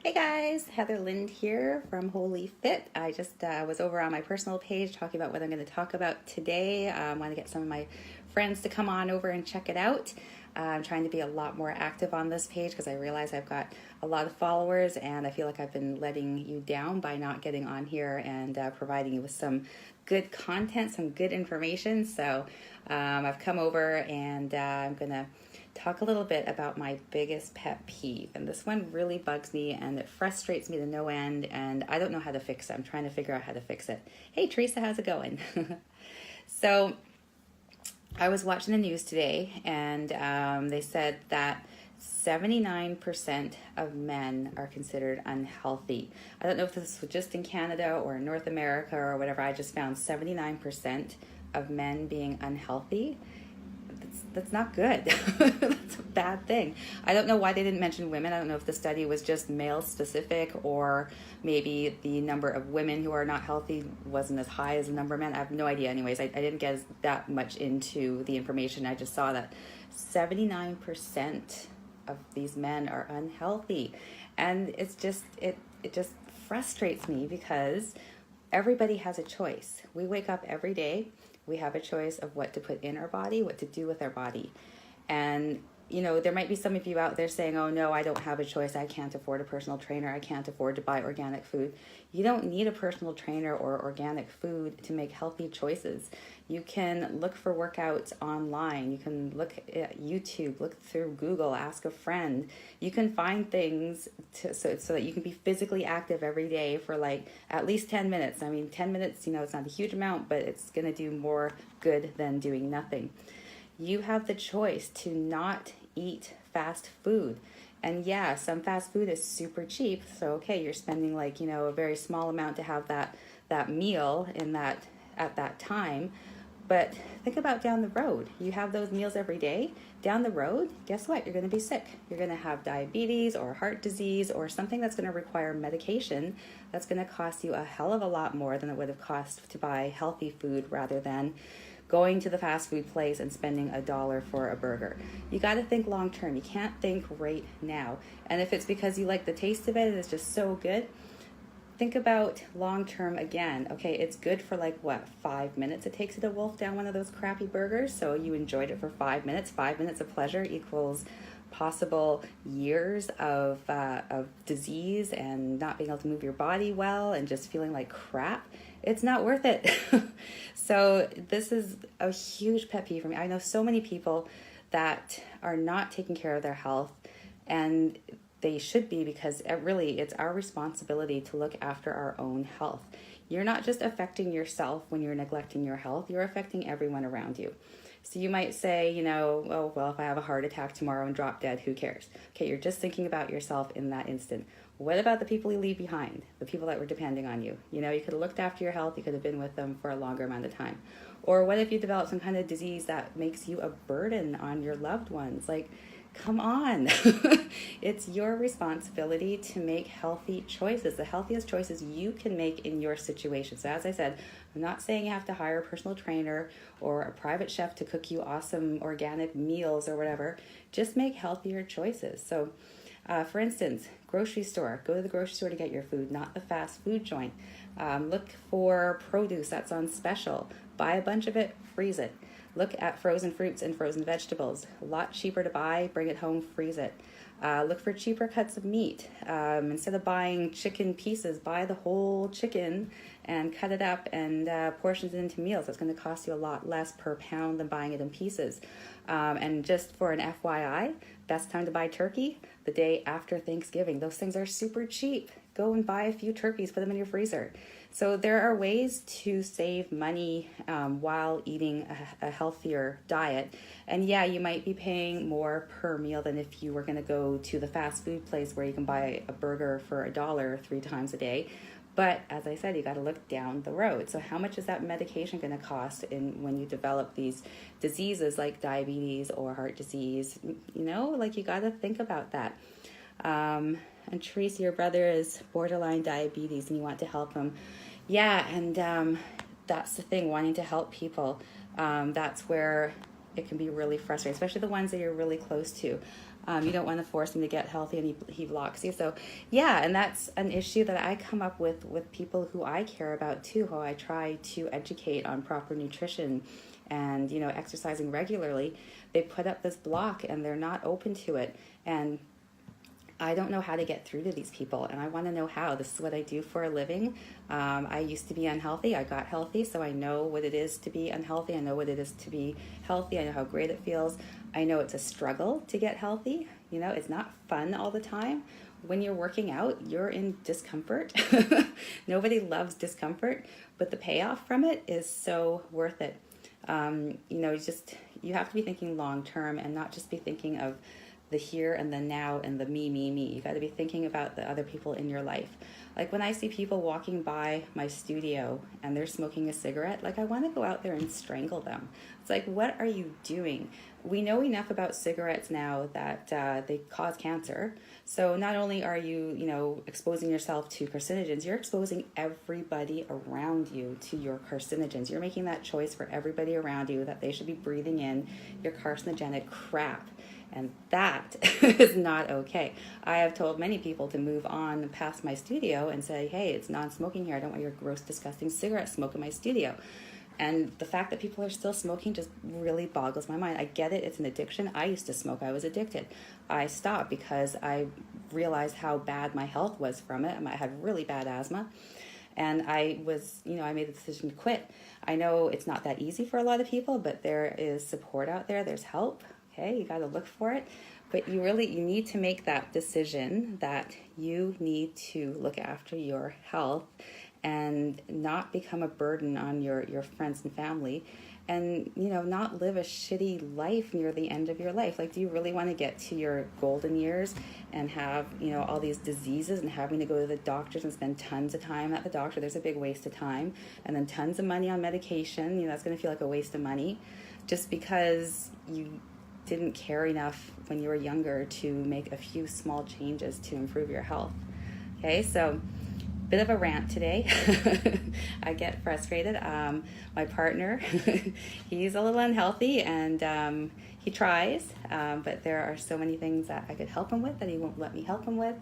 Hey guys, Heather Lind here from Holy Fit. I just was over on my personal page talking about what I'm going to talk about today. I want to get some of my friends to come on over and check it out. I'm trying to be a lot more active on this page because I realize I've got a lot of followers and I feel like I've been letting you down by not getting on here and providing you with some good content, some good information. So I've come over and I'm going to talk a little bit about my biggest pet peeve. And this one really bugs me and it frustrates me to no end, and I don't know how to fix it. I'm trying to figure out how to fix it. Hey Teresa, how's it going? So I was watching the news today and they said that 79% of men are considered unhealthy. I don't know if this was just in Canada or North America or whatever. I just found 79% of men being unhealthy. That's not good. That's a bad thing. I don't know why they didn't mention women. I don't know if the study was just male specific or maybe the number of women who are not healthy wasn't as high as the number of men. I have no idea. Anyways, I didn't get that much into the information. I just saw that 79% of these men are unhealthy. And it just frustrates me because everybody has a choice. We wake up every day. We have a choice of what to put in our body, what to do with our body. And, you know, there might be some of you out there saying, oh, no, I don't have a choice. I can't afford a personal trainer. I can't afford to buy organic food. You don't need a personal trainer or organic food to make healthy choices. You can look for workouts online. You can look at YouTube, look through Google, ask a friend. You can find things so that you can be physically active every day for like at least 10 minutes. I mean, 10 minutes, you know, it's not a huge amount, but it's going to do more good than doing nothing. You have the choice to not eat fast food. And yeah, some fast food is super cheap. So, okay, you're spending like, you know, a very small amount to have that meal at that time. But think about down the road. You have those meals every day. Down the road, guess what? You're going to be sick. You're going to have diabetes or heart disease or something that's going to require medication that's going to cost you a hell of a lot more than it would have cost to buy healthy food rather than going to the fast food place and spending $1 for a burger. You got to think long term. You can't think right now. And if it's because you like the taste of it and it's just so good, think about long term again. Okay, it's good for like what, 5 minutes it takes you to wolf down one of those crappy burgers. So you enjoyed it for 5 minutes. 5 minutes of pleasure equals possible years of disease and not being able to move your body well and just feeling like crap. It's not worth it. So this is a huge pet peeve for me. I know so many people that are not taking care of their health, and they should be, because it's our responsibility to look after our own health. You're not just affecting yourself when you're neglecting your health, you're affecting everyone around you. So you might say, you know, oh, well, if I have a heart attack tomorrow and drop dead, who cares? Okay, you're just thinking about yourself in that instant. What about the people you leave behind, the people that were depending on you? You know, you could have looked after your health, you could have been with them for a longer amount of time. Or what if you develop some kind of disease that makes you a burden on your loved ones? Like, come on. It's your responsibility to make healthy choices, the healthiest choices you can make in your situation. So as I said, I'm not saying you have to hire a personal trainer or a private chef to cook you awesome organic meals or whatever. Just make healthier choices. So for instance, grocery store. Go to the grocery store to get your food, not the fast food joint. Look for produce that's on special. Buy a bunch of it, freeze it. Look at frozen fruits and frozen vegetables. A lot cheaper to buy, bring it home, freeze it. Look for cheaper cuts of meat. Instead of buying chicken pieces, buy the whole chicken and cut it up and portions it into meals. That's going to cost you a lot less per pound than buying it in pieces. And just for an FYI, best time to buy turkey, the day after Thanksgiving. Those things are super cheap. Go and buy a few turkeys, put them in your freezer. So there are ways to save money while eating a healthier diet. And yeah, you might be paying more per meal than if you were going to go to the fast food place where you can buy a burger for $1 3 times a day. But as I said, you got to look down the road. So how much is that medication going to cost when you develop these diseases like diabetes or heart disease? You know, like you got to think about that. And Teresa, your brother is borderline diabetes and you want to help him. Yeah, and that's the thing, wanting to help people. That's where it can be really frustrating, especially the ones that you're really close to. You don't want to force him to get healthy, and he blocks you. So yeah, and that's an issue that I come up with people who I care about too, who I try to educate on proper nutrition and, you know, exercising regularly. They put up this block and they're not open to it. And I don't know how to get through to these people, and I want to know how. This is what I do for a living. I used to be unhealthy. I got healthy, so I know what it is to be unhealthy. I know what it is to be healthy. I know how great it feels. I know it's a struggle to get healthy. You know, it's not fun all the time. When you're working out, you're in discomfort. Nobody loves discomfort, but the payoff from it is so worth it. You know, you have to be thinking long term and not just be thinking of the here and the now and the me. You got to be thinking about the other people in your life. Like when I see people walking by my studio and they're smoking a cigarette, like I want to go out there and strangle them. It's like, what are you doing? We know enough about cigarettes now that they cause cancer. So not only are you, you know, exposing yourself to carcinogens, you're exposing everybody around you to your carcinogens. You're making that choice for everybody around you that they should be breathing in your carcinogenic crap. And that is not okay. I have told many people to move on past my studio and say, hey, it's non-smoking here. I don't want your gross, disgusting cigarette smoke in my studio. And the fact that people are still smoking just really boggles my mind. I get it. It's an addiction. I used to smoke. I was addicted. I stopped because I realized how bad my health was from it. I had really bad asthma. And I made the decision to quit. I know it's not that easy for a lot of people, but there is support out there. There's help. Okay, you got to look for it, but you need to make that decision that you need to look after your health and not become a burden on your friends and family, and, you know, not live a shitty life near the end of your life. Like, do you really want to get to your golden years and have, you know, all these diseases and having to go to the doctors and spend tons of time at the doctor? There's a big waste of time, and then tons of money on medication. You know, that's going to feel like a waste of money just because you didn't care enough when you were younger to make a few small changes to improve your health. Okay, so bit of a rant today. I get frustrated. My partner, he's a little unhealthy, and he tries, but there are so many things that I could help him with that he won't let me help him with.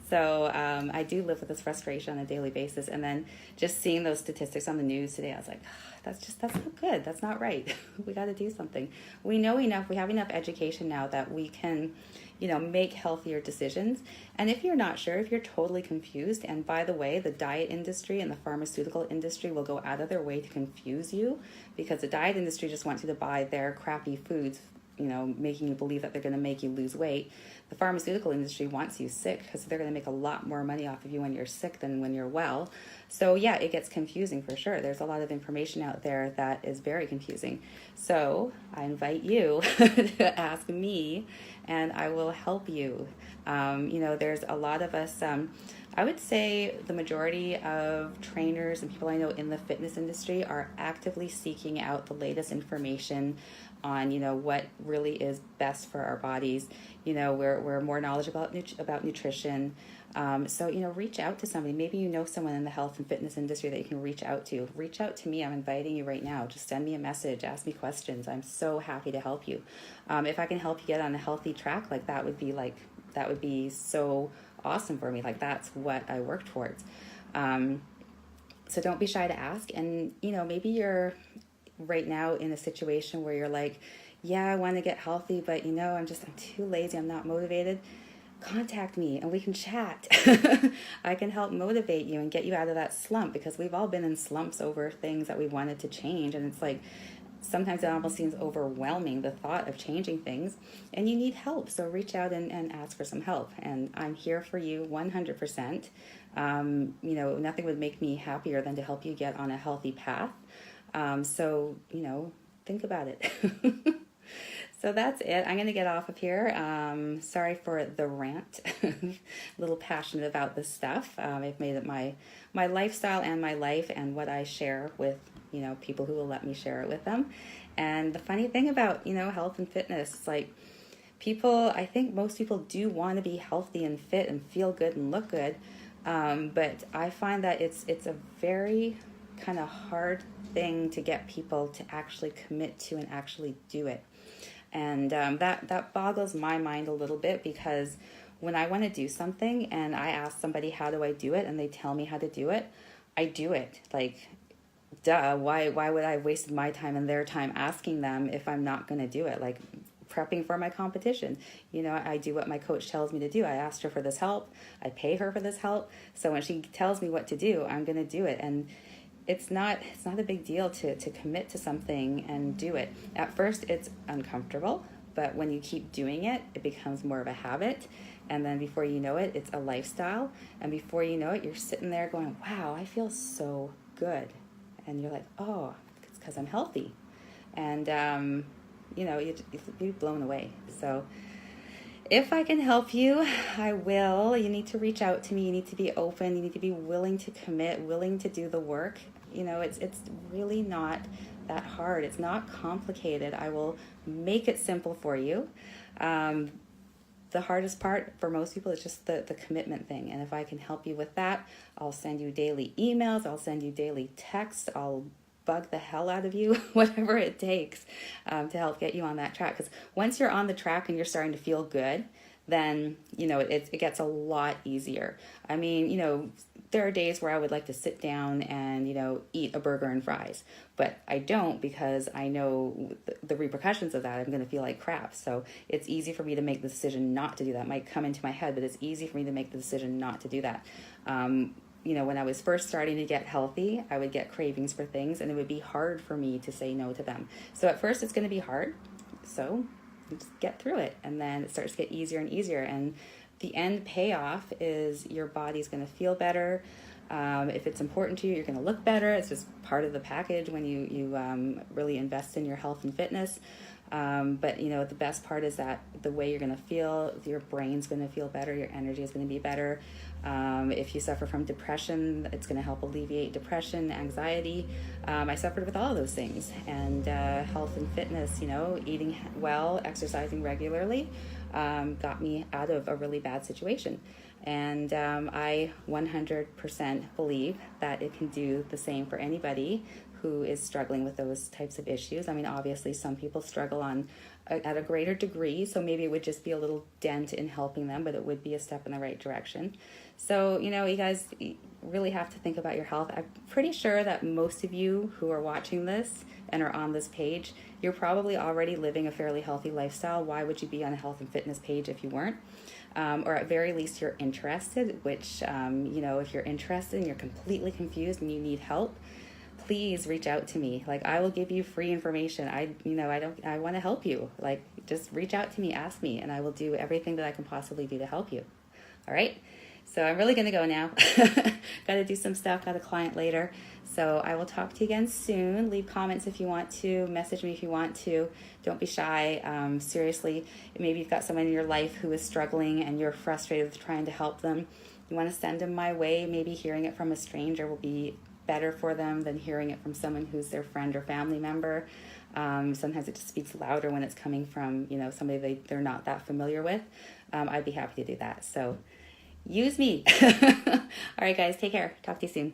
So I do live with this frustration on a daily basis. And then just seeing those statistics on the news today, I was like, that's not good. That's not right. We got to do something. We know enough. We have enough education now that we can, you know, make healthier decisions. And if you're not sure, if you're totally confused, and by the way, the diet industry and the pharmaceutical industry will go out of their way to confuse you, because the diet industry just wants you to buy their crappy foods, you know, making you believe that they're going to make you lose weight. The pharmaceutical industry wants you sick because they're going to make a lot more money off of you when you're sick than when you're well. So yeah, it gets confusing for sure. There's a lot of information out there that is very confusing. So I invite you to ask me, and I will help you. You know, there's a lot of us, I would say the majority of trainers and people I know in the fitness industry are actively seeking out the latest information on, you know, what really is best for our bodies. You know, we're more knowledgeable about nutrition. So, you know, reach out to somebody. Maybe you know someone in the health and fitness industry that you can reach out to. Reach out to me. I'm inviting you right now. Just send me a message. Ask me questions. I'm so happy to help you. If I can help you get on a healthy track, that would be so awesome for me. Like, that's what I work towards. So don't be shy to ask. And, you know, maybe you're right now in a situation where you're like, yeah, I want to get healthy, but, you know, I'm too lazy. I'm not motivated. Contact me and we can chat. I can help motivate you and get you out of that slump, because we've all been in slumps over things that we wanted to change. And it's like, sometimes it almost seems overwhelming, the thought of changing things, and you need help. So reach out and ask for some help. And I'm here for you 100%. You know, nothing would make me happier than to help you get on a healthy path. So, you know, think about it. So that's it. I'm going to get off of here. Sorry for the rant. A little passionate about this stuff. I've made it my lifestyle and my life, and what I share with, you know, people who will let me share it with them. And the funny thing about, you know, health and fitness, it's like I think most people do want to be healthy and fit and feel good and look good. But I find that it's a very kind of hard thing to get people to actually commit to and actually do it. And that boggles my mind a little bit, because when I want to do something and I ask somebody, how do I do it? And they tell me how to do it, I do it. Like, duh, why would I have wasted my time and their time asking them if I'm not going to do it? Like prepping for my competition, I do what my coach tells me to do. I asked her for this help. I pay her for this help. So when she tells me what to do, I'm going to do it. And it's not a big deal to commit to something and do it. At first, it's uncomfortable, but when you keep doing it, it becomes more of a habit. And then before you know it, it's a lifestyle. And before you know it, you're sitting there going, wow, I feel so good. And you're like, oh, it's because I'm healthy. And, you'd be blown away. So if I can help you, I will. You need to reach out to me. You need to be open. You need to be willing to commit, willing to do the work. It's really not that hard. It's not complicated. I will make it simple for you. The hardest part for most people is just the commitment thing. And if I can help you with that, I'll send you daily emails. I'll send you daily texts. I'll bug the hell out of you, whatever it takes, to help get you on that track. Because once you're on the track and you're starting to feel good, then, it gets a lot easier. I mean, there are days where I would like to sit down and, eat a burger and fries, but I don't, because I know the repercussions of that. I'm going to feel like crap. So it's easy for me to make the decision not to do that. It might come into my head, but it's easy for me to make the decision not to do that. When I was first starting to get healthy, I would get cravings for things, and it would be hard for me to say no to them. So at first it's going to be hard. So just get through it, and then it starts to get easier and easier. And the end payoff is your body's going to feel better. If it's important to you, you're going to look better. It's just part of the package when you really invest in your health and fitness. But the best part is that the way you're going to feel, your brain's going to feel better, your energy is going to be better. If you suffer from depression, it's going to help alleviate depression, anxiety. I suffered with all of those things. And health and fitness, eating well, exercising regularly, got me out of a really bad situation. And I 100% believe that it can do the same for anybody who is struggling with those types of issues. I mean, obviously some people struggle at a greater degree, so maybe it would just be a little dent in helping them, but it would be a step in the right direction. So, you guys really have to think about your health. I'm pretty sure that most of you who are watching this and are on this page, you're probably already living a fairly healthy lifestyle. Why would you be on a health and fitness page if you weren't? Or at very least you're interested, which, if you're interested and you're completely confused and you need help, please reach out to me. Like, I will give you free information. I want to help you. Like, just reach out to me, ask me, and I will do everything that I can possibly do to help you. All right. So I'm really going to go now. Got to do some stuff. Got a client later. So I will talk to you again soon. Leave comments if you want to. Message me if you want to. Don't be shy. Seriously, maybe you've got someone in your life who is struggling and you're frustrated with trying to help them. You want to send them my way. Maybe hearing it from a stranger will be better for them than hearing it from someone who's their friend or family member. Sometimes it just speaks louder when it's coming from, somebody they're not that familiar with. I'd be happy to do that. So use me. All right, guys, take care. Talk to you soon.